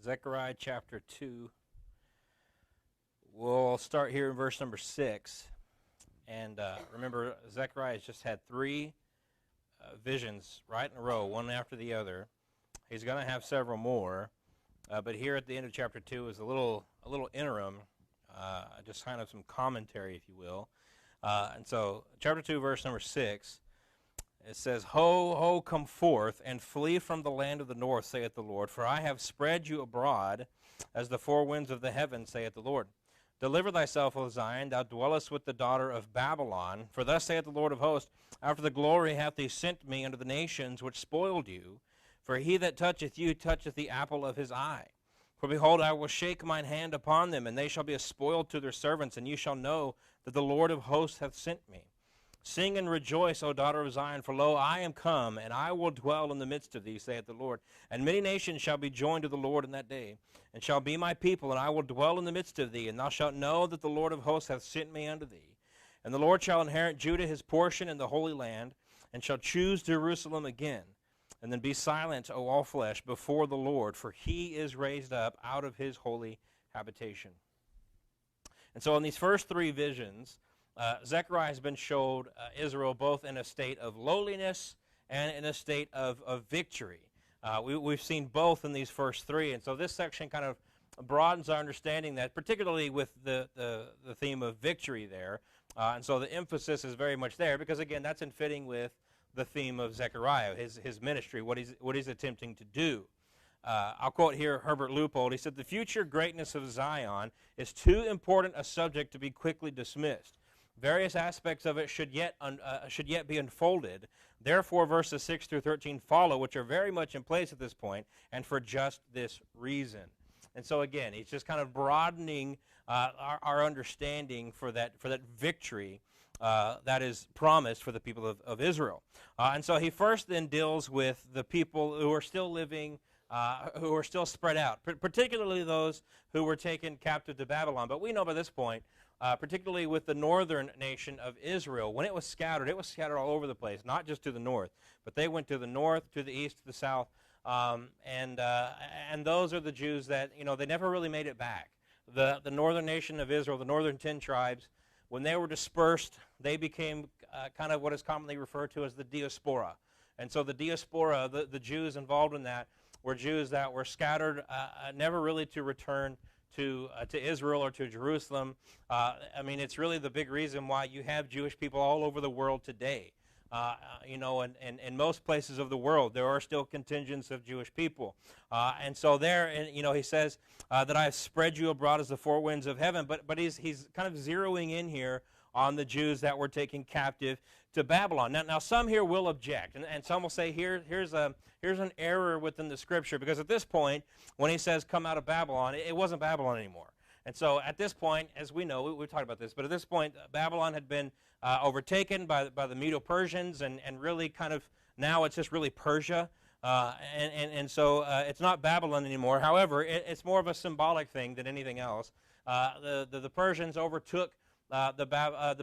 Zechariah chapter 2. We'll start here in verse number 6. And remember, Zechariah has just had three visions right in a row, one after the other. He's going to have several more. But here at the end of chapter 2 is a little interim, just kind of some commentary, if you will. And so, chapter 2, verse number 6, it says, Ho, ho, come forth, and flee from the land of the north, saith the Lord, for I have spread you abroad as the four winds of the heaven, saith the Lord. Deliver thyself, O Zion, thou dwellest with the daughter of Babylon. For thus saith the Lord of hosts, after the glory hath he sent me unto the nations which spoiled you. For he that toucheth you toucheth the apple of his eye. For behold, I will shake mine hand upon them, and they shall be a spoil to their servants, and you shall know that the Lord of hosts hath sent me. Sing and rejoice, O daughter of Zion, for lo, I am come, and I will dwell in the midst of thee, saith the Lord. And many nations shall be joined to the Lord in that day, and shall be my people, and I will dwell in the midst of thee, and thou shalt know that the Lord of hosts hath sent me unto thee. And the Lord shall inherit Judah his portion in the Holy Land, and shall choose Jerusalem again. And then be silent, O all flesh, before the Lord, for he is raised up out of his holy habitation. And so in these first three visions, Zechariah has been showed Israel both in a state of lowliness and in a state of victory. We've seen both in these first three, and so this section kind of broadens our understanding that, particularly with the theme of victory there. And so the emphasis is very much there because, again, that's in fitting with the theme of Zechariah, his ministry, what he's attempting to do. I'll quote here Herbert Leupold. He said, "The future greatness of Zion is too important a subject to be quickly dismissed. Various aspects of it should yet be unfolded. Therefore, verses 6 through 13 follow, which are very much in place at this point, and for just this reason." And so, again, he's just kind of broadening our understanding for that victory that is promised for the people of Israel. And so he first then deals with the people who are still living, who are still spread out, particularly those who were taken captive to Babylon. But we know by this point, particularly with the northern nation of Israel, when it was scattered all over the place, not just to the north, but they went to the north, to the east, to the south, and those are the Jews that, they never really made it back. The northern nation of Israel, the northern 10 tribes, when they were dispersed, they became kind of what is commonly referred to as the diaspora. And so the diaspora, the Jews involved in that, were Jews that were scattered, never really to return to Israel or to Jerusalem. It's really the big reason why you have Jewish people all over the world today. And in most places of the world, there are still contingents of Jewish people. And so there, he says that I have spread you abroad as the four winds of heaven. But he's kind of zeroing in here on the Jews that were taken captive to Babylon. Now some here will object, and some will say here's an error within the Scripture, because at this point, when he says come out of Babylon, it wasn't Babylon anymore. And so at this point, as we know, we've talked about this, but at this point, Babylon had been overtaken by the Medo-Persians, and really kind of now it's just really Persia. And so it's not Babylon anymore. However, it's more of a symbolic thing than anything else. The Persians overtook the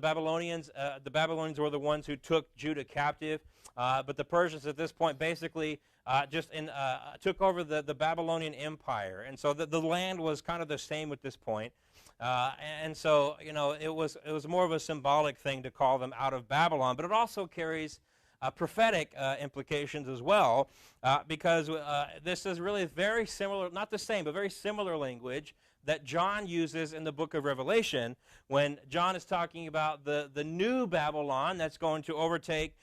Babylonians. The Babylonians were the ones who took Judah captive. But the Persians at this point basically took over the Babylonian Empire. And so the land was kind of the same at this point. And so, it was more of a symbolic thing to call them out of Babylon. But it also carries prophetic implications as well, because this is really very similar, not the same, but very similar language that John uses in the book of Revelation when John is talking about the new Babylon that's going to overtake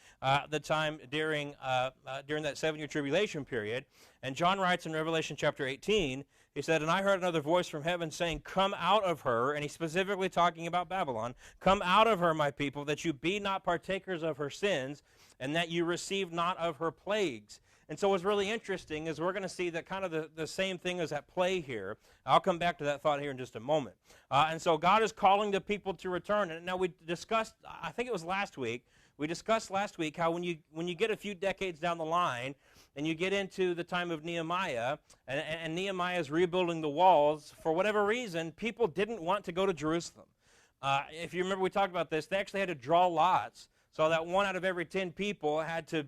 the time during that 7-year tribulation period. And John writes in Revelation chapter 18, he said, "And I heard another voice from heaven saying, Come out of her," and he's specifically talking about Babylon, "Come out of her, my people, that you be not partakers of her sins, and that you receive not of her plagues." And so what's really interesting is we're going to see that kind of the same thing is at play here. I'll come back to that thought here in just a moment. And so God is calling the people to return. And now we discussed, I think it was last week, how when you get a few decades down the line and you get into the time of Nehemiah, and Nehemiah is rebuilding the walls, for whatever reason, people didn't want to go to Jerusalem. If you remember, we talked about this. They actually had to draw lots So that 1 out of every 10 people had to,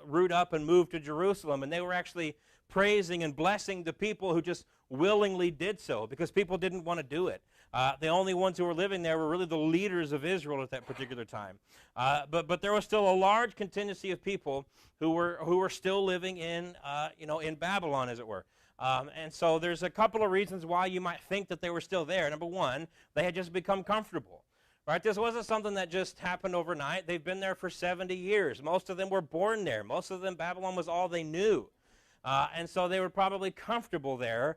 root up and move to Jerusalem. And they were actually praising and blessing the people who just willingly did so, because people didn't want to do it. The only ones who were living there were really the leaders of Israel at that particular time. But there was still a large contingency of people who were still living in Babylon, as it were. And so there's a couple of reasons why you might think that they were still there. Number one, they had just become comfortable. Right? This wasn't something that just happened overnight. They've been there for 70 years. Most of them were born there. Most of them, Babylon was all they knew. And so they were probably comfortable there,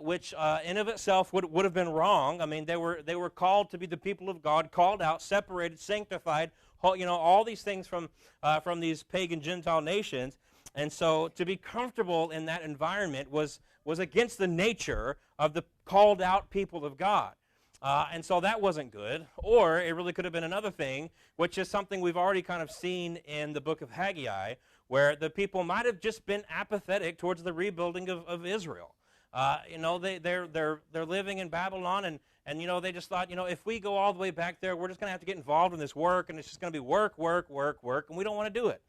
which in of itself would have been wrong. I mean, they were called to be the people of God, called out, separated, sanctified, all these things from these pagan Gentile nations. And so to be comfortable in that environment was against the nature of the called out people of God. And so that wasn't good. Or it really could have been another thing, which is something we've already kind of seen in the book of Haggai, where the people might have just been apathetic towards the rebuilding of Israel. They're living in Babylon, and they just thought, if we go all the way back there, we're just going to have to get involved in this work, and it's just going to be work, and we don't want to do it.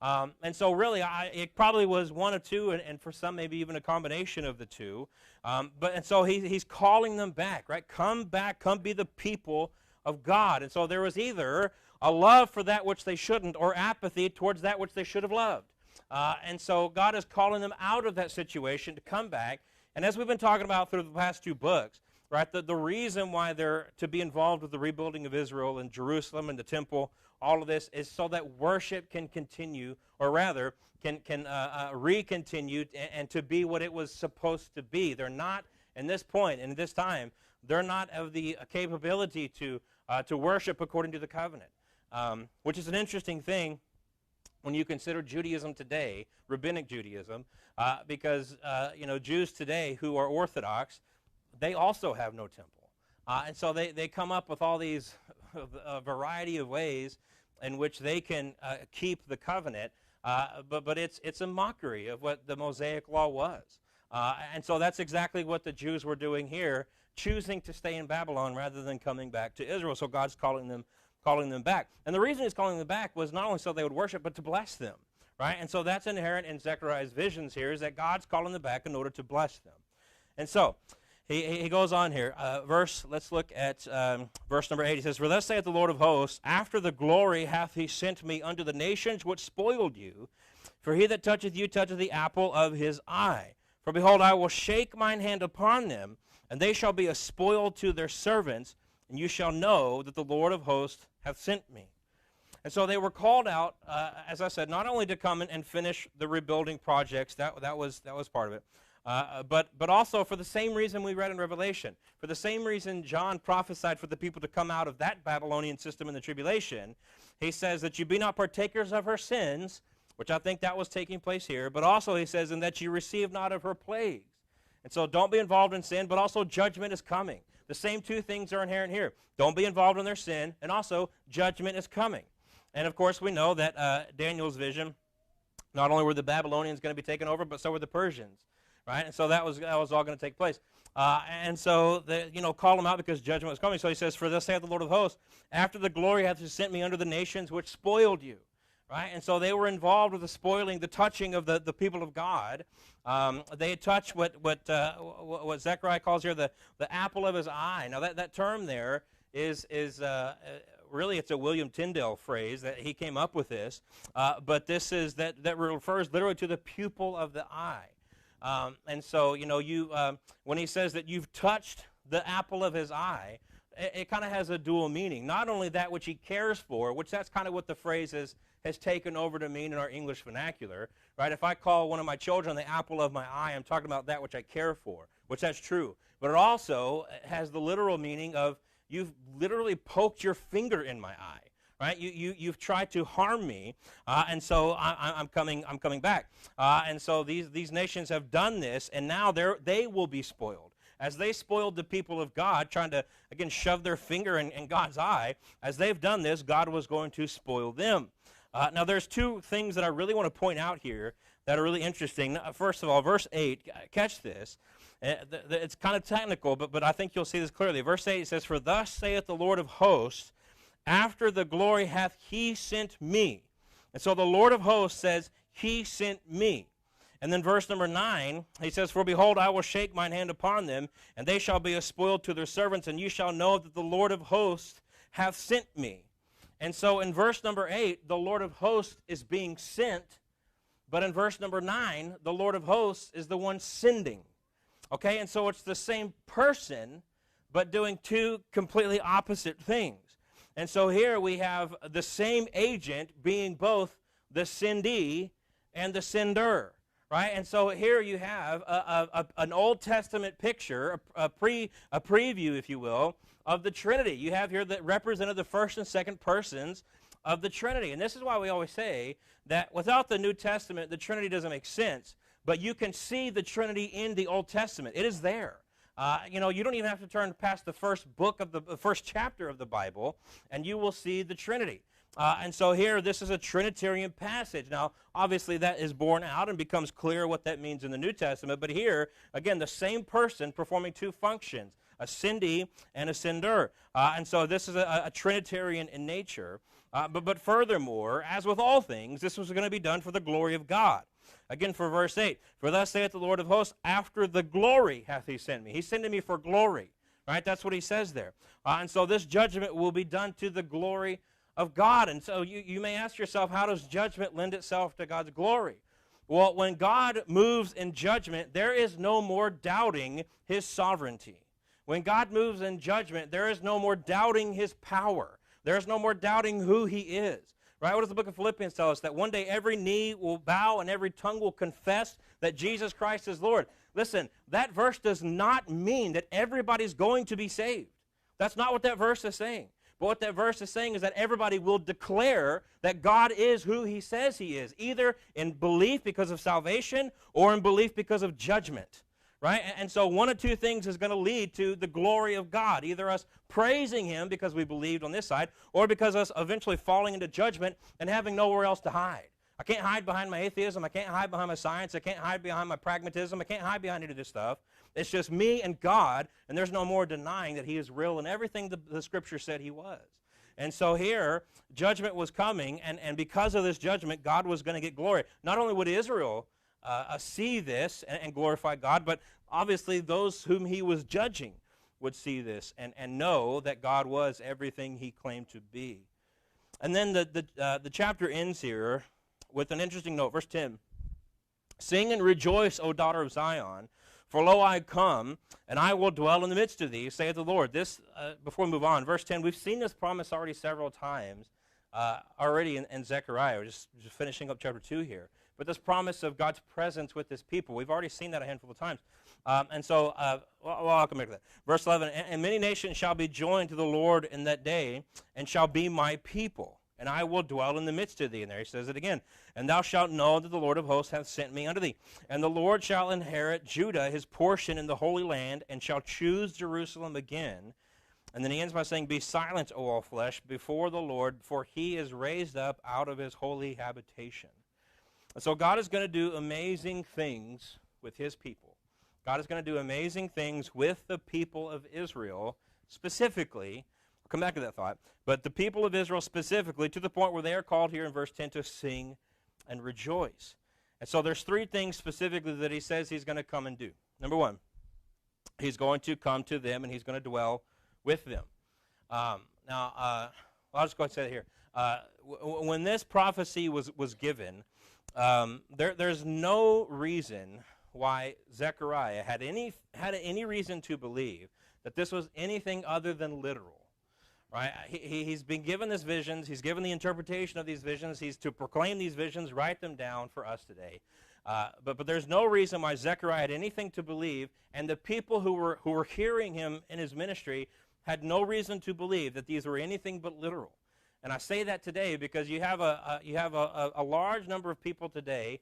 And so really, it probably was one of two, and for some maybe even a combination of the two. And so he's calling them back, right? Come back, come be the people of God. And so there was either a love for that which they shouldn't, or apathy towards that which they should have loved. And so God is calling them out of that situation to come back. And as we've been talking about through the past two books, right, the reason why they're to be involved with the rebuilding of Israel and Jerusalem and the temple, all of this, is so that worship can continue, or rather, can re-continue and to be what it was supposed to be. They're not, in this point, in this time, they're not of the capability to worship according to the covenant, which is an interesting thing when you consider Judaism today, rabbinic Judaism, because Jews today who are Orthodox, they also have no temple. And so they come up with all these a variety of ways in which they can keep the covenant, but it's a mockery of what the Mosaic law was. And so that's exactly what the Jews were doing here, choosing to stay in Babylon rather than coming back to Israel. So God's calling them back. And the reason he's calling them back was not only so they would worship, but to bless them. Right? And so that's inherent in Zechariah's visions here, is that God's calling them back in order to bless them. And so he goes on here. Let's look at verse number 8. He says, "For thus saith the Lord of hosts, after the glory hath he sent me unto the nations which spoiled you. For he that toucheth you toucheth the apple of his eye. For behold, I will shake mine hand upon them, and they shall be a spoil to their servants, and you shall know that the Lord of hosts hath sent me." And so they were called out, as I said, not only to come and finish the rebuilding projects, that was part of it, but also for the same reason we read in Revelation, for the same reason John prophesied for the people to come out of that Babylonian system in the tribulation. He says that you be not partakers of her sins, which I think that was taking place here, but also he says, and that you receive not of her plagues. And so don't be involved in sin, but also judgment is coming. The same two things are inherent here. Don't be involved in their sin, and also judgment is coming. And of course we know that Daniel's vision, not only were the Babylonians going to be taken over, but so were the Persians. Right? And so that was all going to take place. And so, call them out because judgment was coming. So he says, "For thus saith the Lord of hosts, after the glory hath he sent me unto the nations which spoiled you." Right? And so they were involved with the spoiling, the touching of the people of God. They had touched what Zechariah calls here the apple of his eye. Now that term there is really, it's a William Tyndale phrase that he came up with this. But this is that refers literally to the pupil of the eye. And so, when he says that you've touched the apple of his eye, it kind of has a dual meaning. Not only that which he cares for, which that's kind of what the phrase has taken over to mean in our English vernacular, right? If I call one of my children the apple of my eye, I'm talking about that which I care for, which that's true. But it also has the literal meaning of you've literally poked your finger in my eye. Right, you've tried to harm me, and so I'm coming back. And so these nations have done this, and now they will be spoiled. As they spoiled the people of God, trying to, again, shove their finger in God's eye, as they've done this, God was going to spoil them. Now, there's two things that I really want to point out here that are really interesting. First of all, verse 8, catch this. It's kind of technical, but I think you'll see this clearly. Verse 8 says, "For thus saith the Lord of hosts, after the glory hath he sent me. And so the Lord of hosts says, he sent me. And then verse number 9, he says, for behold, I will shake mine hand upon them, and they shall be a spoil to their servants, and you shall know that the Lord of hosts hath sent me. And so in verse number 8, the Lord of hosts is being sent, but in verse number 9, the Lord of hosts is the one sending. Okay, and so it's the same person, but doing two completely opposite things. And so here we have the same agent being both the sendee and the sender. Right, and so here you have an Old Testament picture, a preview, if you will, of the Trinity. You have here that represented the first and second persons of the Trinity. And this is why we always say that without the New Testament, the Trinity doesn't make sense. But you can see the Trinity in the Old Testament. It is there. You know, you don't even have to turn past the first book of the first chapter of the Bible, and you will see the Trinity. And so here, this is a Trinitarian passage. Now, obviously, that is borne out and becomes clear what that means in the New Testament. But here, again, the same person performing two functions, a sendee and a sender. And so this is a Trinitarian in nature. But furthermore, as with all things, this was going to be done for the glory of God. Again, for verse 8, for thus saith the Lord of hosts, after the glory hath he sent me. He's sending me for glory. Right? That's what he says there. And so this judgment will be done to the glory of God. And so you may ask yourself, how does judgment lend itself to God's glory? Well, when God moves in judgment, there is no more doubting his sovereignty. When God moves in judgment, there is no more doubting his power. There is no more doubting who he is. Right? What does the book of Philippians tell us? That one day every knee will bow and every tongue will confess that Jesus Christ is Lord. Listen, that verse does not mean that everybody's going to be saved. That's not what that verse is saying. But what that verse is saying is that everybody will declare that God is who he says he is, either in belief because of salvation or in belief because of judgment. Right? And so one of two things is going to lead to the glory of God, either us praising him because we believed on this side, or because us eventually falling into judgment and having nowhere else to hide. I can't hide behind my atheism. I can't hide behind my science. I can't hide behind my pragmatism. I can't hide behind any of this stuff. It's just me and God, and there's no more denying that he is real and everything the Scripture said he was. And so here, judgment was coming, and because of this judgment, God was going to get glory. Not only would Israel see this and glorify God, but obviously those whom he was judging would see this and know that God was everything he claimed to be. And then the chapter ends here with an interesting note. Verse 10, sing and rejoice, O daughter of Zion, for lo, I come, and I will dwell in the midst of thee, saith the Lord. This, before we move on, verse 10, we've seen this promise already several times already in Zechariah. We're just finishing up chapter 2 here. But this promise of God's presence with his people, we've already seen that a handful of times. I'll come back to that. Verse 11, and many nations shall be joined to the Lord in that day, and shall be my people. And I will dwell in the midst of thee. And there he says it again. And thou shalt know that the Lord of hosts hath sent me unto thee. And the Lord shall inherit Judah, his portion in the Holy Land, and shall choose Jerusalem again. And then he ends by saying, be silent, O all flesh, before the Lord, for he is raised up out of his holy habitation. And so God is going to do amazing things with his people. God is going to do amazing things with the people of Israel specifically. I'll come back to that thought. But the people of Israel specifically, to the point where they are called here in verse 10 to sing and rejoice. And so there's three things specifically that he says he's going to come and do. Number one, he's going to come to them and he's going to dwell with them. I'll just go ahead and say it here. When this prophecy was given, there's no reason why Zechariah had any reason to believe that this was anything other than literal. Right? He's been given these visions. He's given the interpretation of these visions. He's to proclaim these visions, write them down for us today. But there's no reason why Zechariah had anything to believe, and the people who were hearing him in his ministry had no reason to believe that these were anything but literal. And I say that today because you have a large number of people today,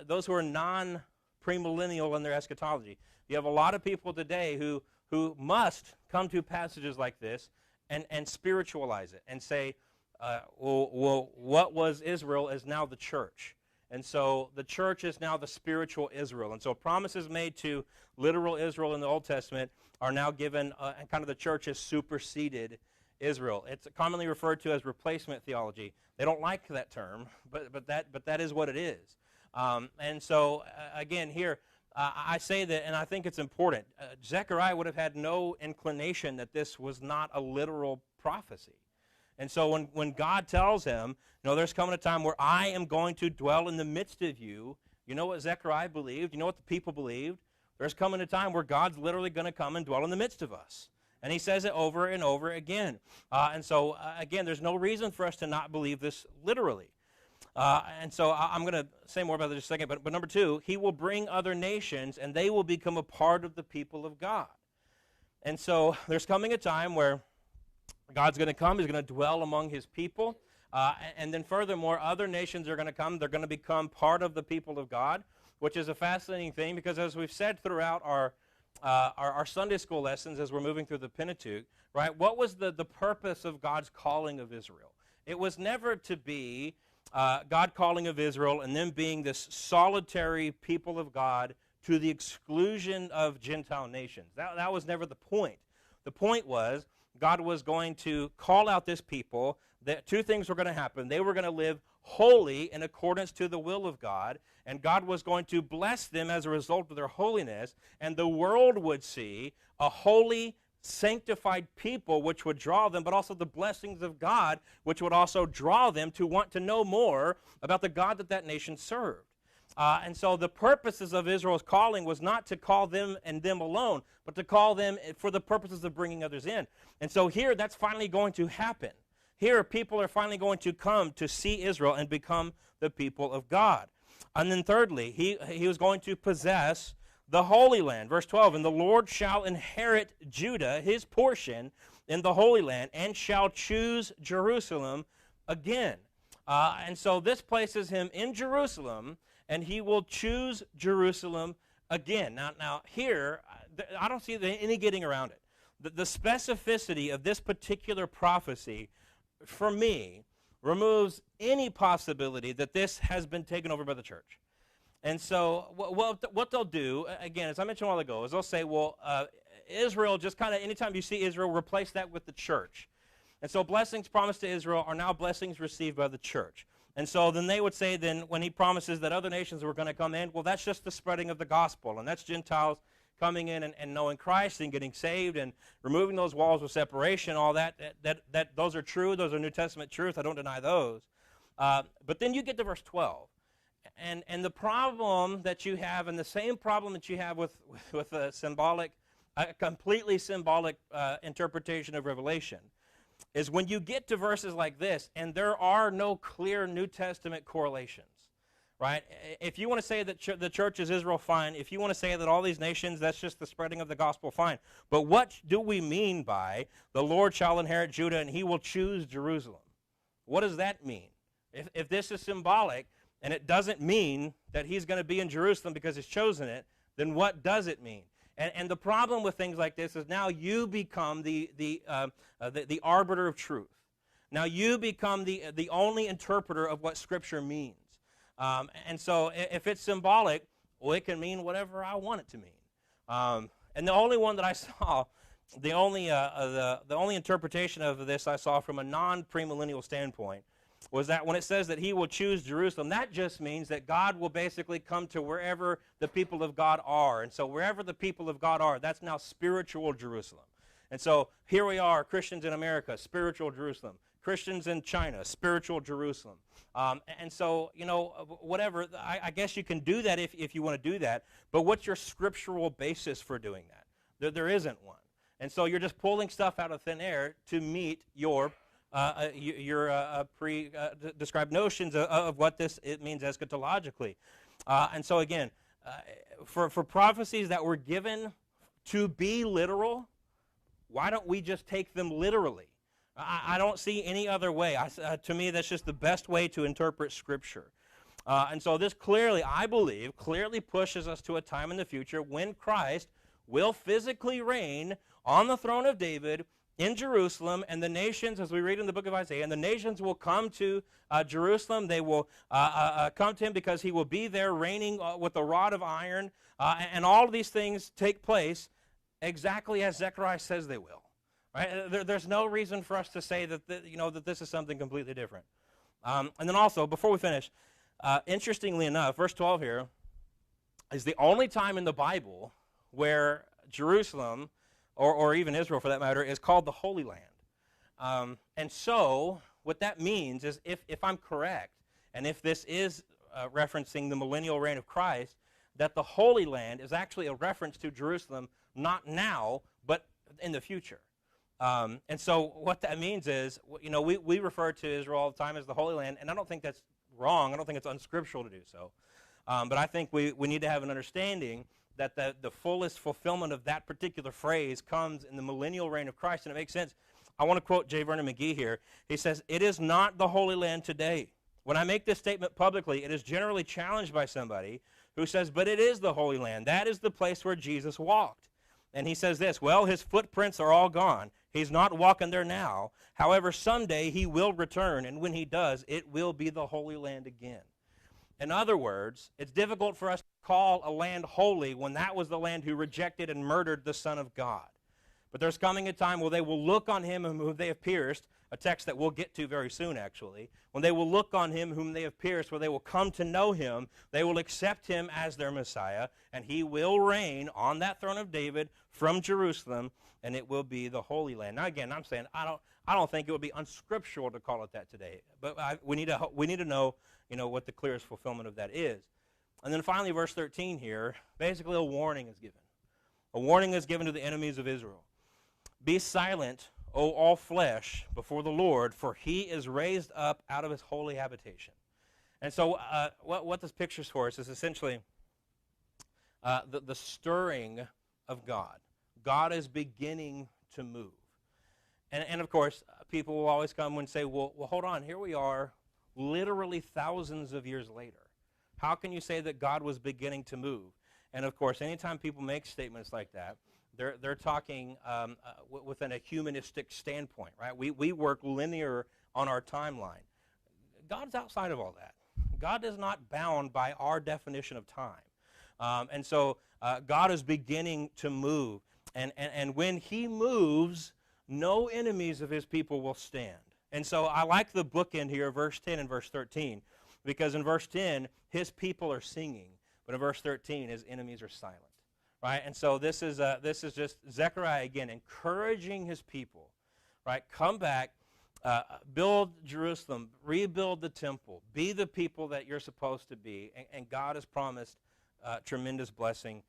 those who are non-premillennial in their eschatology. You have a lot of people today who must come to passages like this and spiritualize it and say, well, what was Israel is now the church. And so the church is now the spiritual Israel. And so promises made to literal Israel in the Old Testament are now given, and kind of the church is superseded Israel. It's commonly referred to as replacement theology. They don't like that term, but that is what it is. And so, again, here, I say that, and I think it's important. Zechariah would have had no inclination that this was not a literal prophecy. And so when God tells him, there's coming a time where I am going to dwell in the midst of you, you know what Zechariah believed? You know what the people believed? There's coming a time where God's literally going to come and dwell in the midst of us. And he says it over and over again. And so, again, there's no reason for us to not believe this literally. And so I'm going to say more about this in a second. But number two, he will bring other nations, and they will become a part of the people of God. And so there's coming a time where God's going to come. He's going to dwell among his people. And then furthermore, other nations are going to come. They're going to become part of the people of God, which is a fascinating thing because as we've said throughout our Sunday school lessons as we're moving through the Pentateuch, right, what was the purpose of God's calling of Israel? It was never to be God calling of Israel and them being this solitary people of God to the exclusion of Gentile nations. That was never the point. The point was God was going to call out this people. That two things were going to happen. They were going to live holy in accordance to the will of God, and God was going to bless them as a result of their holiness, and the world would see a holy, sanctified people which would draw them, but also the blessings of God which would also draw them to want to know more about the God that nation served. And so the purposes of Israel's calling was not to call them and them alone, but to call them for the purposes of bringing others in. And so here that's finally going to happen. Here people are finally going to come to see Israel and become the people of God. And then thirdly, he was going to possess the Holy Land. Verse 12, and the Lord shall inherit Judah, his portion, in the Holy Land, and shall choose Jerusalem again. And so this places him in Jerusalem, and he will choose Jerusalem again. Now here, I don't see any getting around it. The specificity of this particular prophecy, for me, removes any possibility that this has been taken over by the church. And so what they'll do, again, as I mentioned a while ago, is they'll say, well, Israel, just kind of anytime you see Israel, replace that with the church. And so blessings promised to Israel are now blessings received by the church. And so then they would say then when he promises that other nations were going to come in, well, that's just the spreading of the gospel, and that's Gentiles coming in and knowing Christ and getting saved and removing those walls of separation, all that those are true. Those are New Testament truth. I don't deny those. But then you get to verse 12. And the problem that you have, and the same problem that you have with a completely symbolic interpretation of Revelation, is when you get to verses like this, and there are no clear New Testament correlations. Right? If you want to say that the church is Israel, fine. If you want to say that all these nations, that's just the spreading of the gospel, fine. But what do we mean by the Lord shall inherit Judah and he will choose Jerusalem? What does that mean? If this is symbolic and it doesn't mean that he's going to be in Jerusalem because he's chosen it, then what does it mean? And the problem with things like this is now you become the arbiter of truth. Now you become the only interpreter of what Scripture means. And so if it's symbolic, well, it can mean whatever I want it to mean. And the only one that I saw, the only interpretation of this I saw from a non-premillennial standpoint was that when it says that he will choose Jerusalem, that just means that God will basically come to wherever the people of God are. And so wherever the people of God are, that's now spiritual Jerusalem. And so here we are, Christians in America, spiritual Jerusalem. Christians in China, spiritual Jerusalem. And so, whatever, I guess you can do that if you want to do that, but what's your scriptural basis for doing that? There isn't one. And so you're just pulling stuff out of thin air to meet your pre-described notions of what it means eschatologically. And so again, for prophecies that were given to be literal, why don't we just take them literally? I don't see any other way. To me, that's just the best way to interpret Scripture. And so this clearly, I believe, pushes us to a time in the future when Christ will physically reign on the throne of David in Jerusalem, and the nations, as we read in the book of Isaiah, and the nations will come to Jerusalem. They will come to him because he will be there reigning with a rod of iron, and all of these things take place exactly as Zechariah says they will. Right? There's no reason for us to say that this is something completely different. And then also, before we finish, interestingly enough, verse 12 here is the only time in the Bible where Jerusalem, or even Israel for that matter, is called the Holy Land. And so what that means is if I'm correct, and if this is referencing the millennial reign of Christ, that the Holy Land is actually a reference to Jerusalem, not now, but in the future. And so what that means is, we refer to Israel all the time as the Holy Land, and I don't think that's wrong. I don't think it's unscriptural to do so. But I think we need to have an understanding that the fullest fulfillment of that particular phrase comes in the millennial reign of Christ, and it makes sense. I want to quote J. Vernon McGee here. He says, "It is not the Holy Land today. When I make this statement publicly, it is generally challenged by somebody who says, but it is the Holy Land. That is the place where Jesus walked." And he says this, "Well, his footprints are all gone. He's not walking there now. However, someday he will return, and when he does, it will be the Holy Land again." In other words, it's difficult for us to call a land holy when that was the land who rejected and murdered the Son of God. But there's coming a time where they will look on him whom they have pierced, a text that we'll get to very soon, actually. When they will look on him whom they have pierced, where they will come to know him, they will accept him as their Messiah, and he will reign on that throne of David from Jerusalem, and it will be the Holy Land. Now, again, I'm saying I don't think it would be unscriptural to call it that today, but we need to know, what the clearest fulfillment of that is. And then finally, verse 13 here, basically a warning is given. A warning is given to the enemies of Israel. "Be silent, O all flesh, before the Lord, for he is raised up out of his holy habitation." And so what this pictures for us is essentially the stirring of God. God is beginning to move. And of course, people will always come and say, well, hold on, here we are literally thousands of years later. How can you say that God was beginning to move? And of course, anytime people make statements like that, they're talking within a humanistic standpoint, right? We work linear on our timeline. God's outside of all that. God is not bound by our definition of time. And so God is beginning to move. And when he moves, no enemies of his people will stand. And so I like the bookend here, verse 10 and verse 13, because in verse 10, his people are singing, but in verse 13, his enemies are silent. Right, and so this is just Zechariah again encouraging his people, right? Come back, build Jerusalem, rebuild the temple, be the people that you're supposed to be, and God has promised tremendous blessing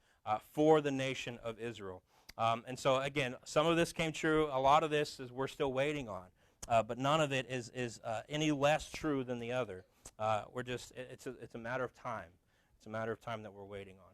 for the nation of Israel. And so again, some of this came true. A lot of this is we're still waiting on, but none of it is any less true than the other. It's a matter of time. It's a matter of time that we're waiting on.